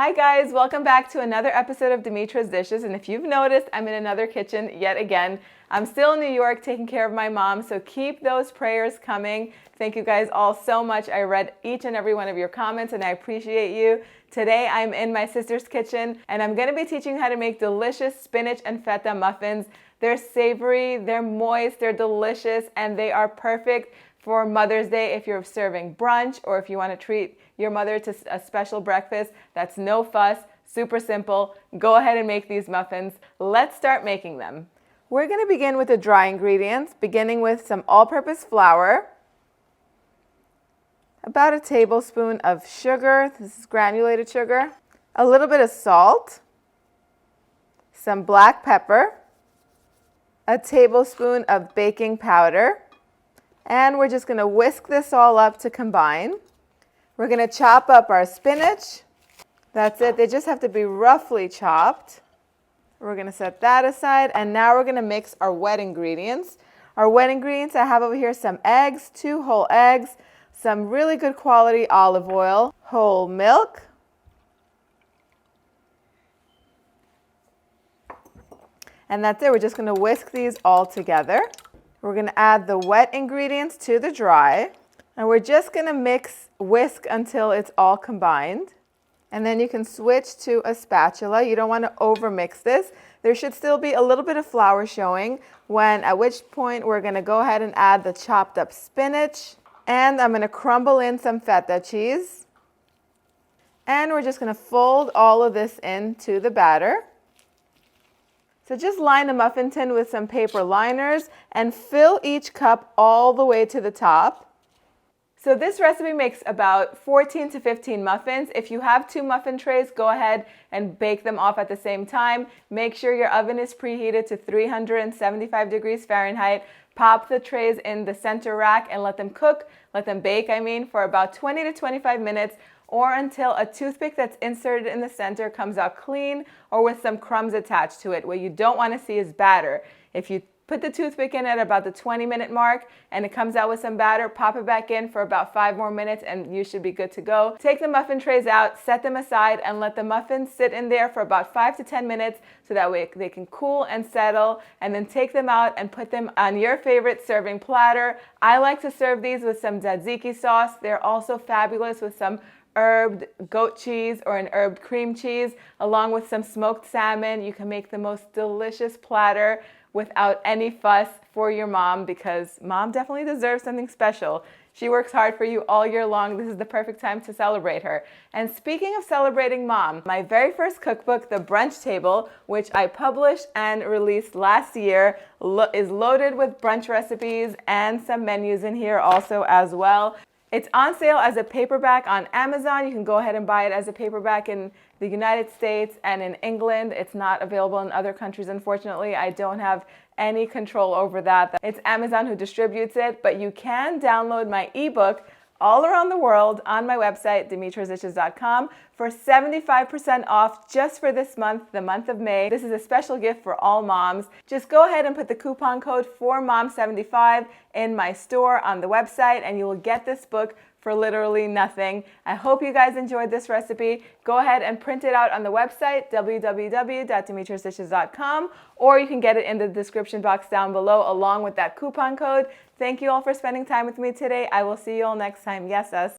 Hi guys, welcome back to another episode of Demetra's Dishes. And if you've noticed, I'm in another kitchen yet again. I'm still in New York taking care of my mom, so keep those prayers coming. Thank you guys all so much. I read each and every one of your comments and I appreciate you. Today I'm in my sister's kitchen and I'm going to be teaching you how to make delicious spinach and feta muffins. They're savory, they're moist, they're delicious, and they are perfect for Mother's Day if you're serving brunch or if you want to treat your mother to a special breakfast. That's no fuss, super simple. Go ahead and make these muffins. Let's start making them. We're going to begin with the dry ingredients, beginning with some all-purpose flour, about a tablespoon of sugar, this is granulated sugar, a little bit of salt, some black pepper, a tablespoon of baking powder, and we're just going to whisk this all up to combine. We're going to chop up our spinach. That's it. They just have to be roughly chopped. We're going to set that aside, and now we're going to mix our wet ingredients. Our wet ingredients, I have over here some eggs, 2 whole eggs, some really good quality olive oil, whole milk, and that's it. We're just going to whisk these all together. We're going to add the wet ingredients to the dry, and we're just going to whisk until it's all combined. And then you can switch to a spatula. You don't want to overmix this. There should still be a little bit of flour showing, at which point we're going to go ahead and add the chopped up spinach, and I'm going to crumble in some feta cheese. And we're just going to fold all of this into the batter. So just line the muffin tin with some paper liners and fill each cup all the way to the top. So this recipe makes about 14 to 15 muffins. If you have 2 muffin trays, go ahead and bake them off at the same time. Make sure your oven is preheated to 375 degrees Fahrenheit. Pop the trays in the center rack and let them bake, for about 20 to 25 minutes, or until a toothpick that's inserted in the center comes out clean or with some crumbs attached to it. What you don't want to see is batter. If you put the toothpick in at about the 20-minute mark and it comes out with some batter, pop it back in for about 5 more minutes and you should be good to go. Take the muffin trays out, set them aside, and let the muffins sit in there for about 5 to 10 minutes so that way they can cool and settle, and then take them out and put them on your favorite serving platter. I like to serve these with some tzatziki sauce. They're also fabulous with some herbed goat cheese or an herbed cream cheese, along with some smoked salmon. You can make the most delicious platter without any fuss for your mom, because mom definitely deserves something special. She works hard for you all year long. This is the perfect time to celebrate her. And speaking of celebrating mom, my very first cookbook, The Brunch Table, which I published and released last year, is loaded with brunch recipes and some menus in here also as well. It's on sale as a paperback on Amazon. You can go ahead and buy it as a paperback in the United States and in England. It's not available in other countries, unfortunately. I don't have any control over that. It's Amazon who distributes it, but you can download my ebook all around the world on my website, demetrasdishes.com, for 75% off just for this month, the month of May. This is a special gift for all moms. Just go ahead and put the coupon code FORMOM75 in my store on the website and you will get this book for literally nothing. I hope you guys enjoyed this recipe. Go ahead and print it out on the website, www.demetrasdishes.com, or you can get it in the description box down below along with that coupon code. Thank you all for spending time with me today. I will see you all next time. Yes, us.